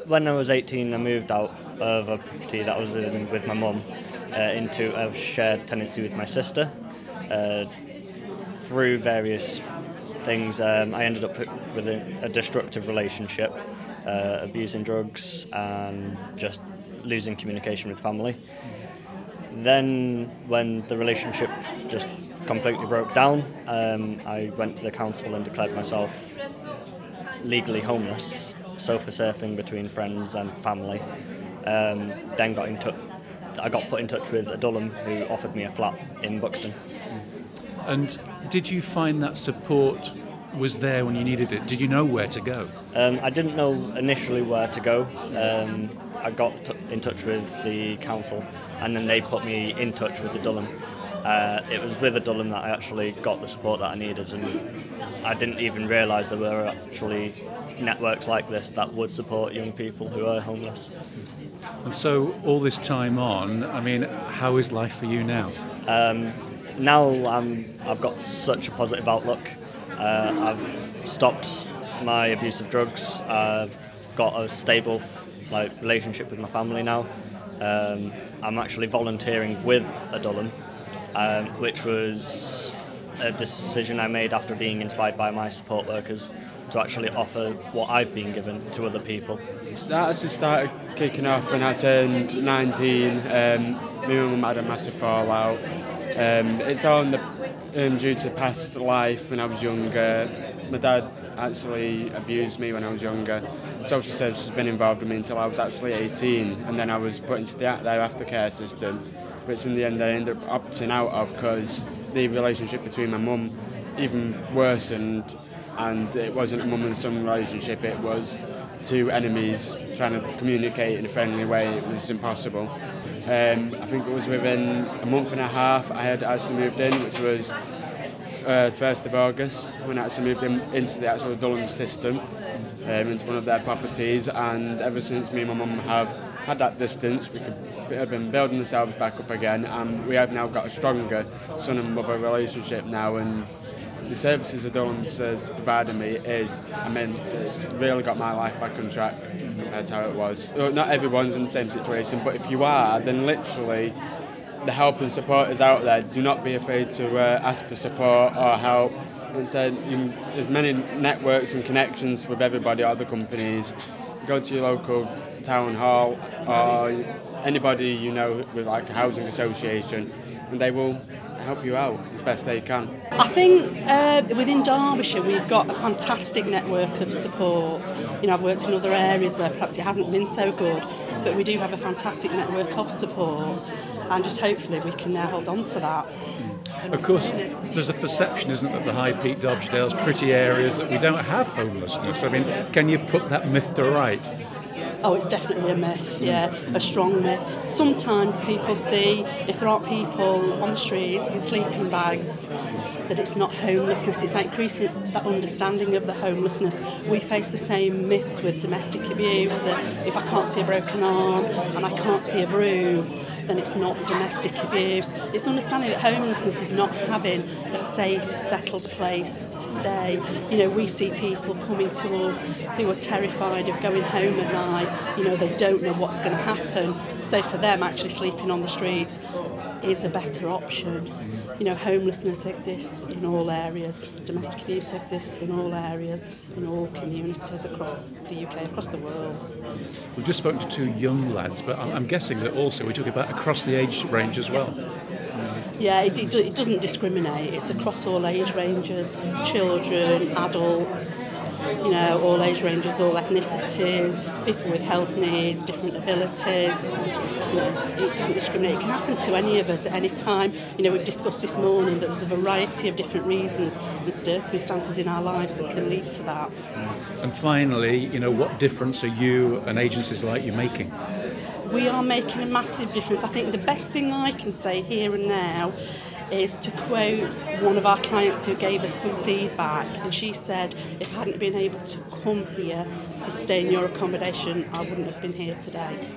When I was 18, I moved out of a property that I was in with my mum into a shared tenancy with my sister. Through various things, I ended up with a destructive relationship, abusing drugs and just losing communication with family. Then when the relationship just completely broke down, I went to the council and declared myself legally homeless, sofa surfing between friends and family. Then I got put in touch with a Dulham who offered me a flat in Buxton. And did you find that support was there when you needed it? Did you know where to go? I didn't know initially where to go. I got in touch with the council, and then they put me in touch with the Dulham. It was with the Dulham that I actually got the support that I needed, and I didn't even realise there were actually networks like this that would support young people who are homeless. And so all this time on, I mean, how is life for you now? Now I've got such a positive outlook. I've stopped my abuse of drugs. I've got a stable relationship with my family now. I'm actually volunteering with a Dulham, which was a decision I made after being inspired by my support workers to actually offer what I've been given to other people. That actually started kicking off when I turned 19. Me and my mum had a massive fallout. It's all due to past life when I was younger. My dad actually abused me when I was younger. Social services has been involved with me until I was actually 18, and then I was put into their aftercare system, which in the end I ended up opting out of because the relationship between my mum even worsened, and it wasn't a mum and son relationship, it was two enemies trying to communicate in a friendly way. It was impossible. I think it was within a month and a half I had actually moved in, which was 1st of August, when I actually moved into the actual Dulham system, into one of their properties, and ever since me and my mum have had that distance, we have been building ourselves back up again, and we have now got a stronger son and mother relationship now, and the services that Dulham has provided me is immense. It's really got my life back on track compared to how it was. Not everyone's in the same situation, but if you are, then literally the help and support is out there. Do not be afraid to ask for support or help. There's many networks and connections with everybody, other companies. Go to your local town hall or anybody you know with like a housing association, and they will help you out as best they can. I think within Derbyshire we've got a fantastic network of support. You know, I've worked in other areas where perhaps it hasn't been so good, but we do have a fantastic network of support, and just hopefully we can now hold on to that. Of course, there's a perception, isn't it, that the High Peak, Derbyshire, pretty areas that we don't have homelessness. I mean, can you put that myth to right? Oh, it's definitely a myth, yeah, a strong myth. Sometimes people see, if there aren't people on the streets in sleeping bags, that it's not homelessness. It's like increasing that understanding of the homelessness. We face the same myths with domestic abuse, that if I can't see a broken arm and I can't see a bruise, then it's not domestic abuse. It's understanding that homelessness is not having a safe, settled place to stay. You know, we see people coming to us who are terrified of going home at night. You know, they don't know what's going to happen. So for them, actually sleeping on the streets is a better option. You know, homelessness exists in all areas. Domestic abuse exists in all areas, in all communities across the UK, across the world. We've just spoken to two young lads, but I'm guessing that also we're talking about across the age range as well. Yeah, it doesn't discriminate. It's across all age ranges, children, adults, you know, all age ranges, all ethnicities, people with health needs, different abilities. You know, it doesn't discriminate. It can happen to any of us at any time. You know, we've discussed this morning that there's a variety of different reasons and circumstances in our lives that can lead to that. And finally, you know, what difference are you and agencies like you making? We are making a massive difference. I think the best thing I can say here and now is to quote one of our clients who gave us some feedback, and she said, if I hadn't been able to come here to stay in your accommodation, I wouldn't have been here today.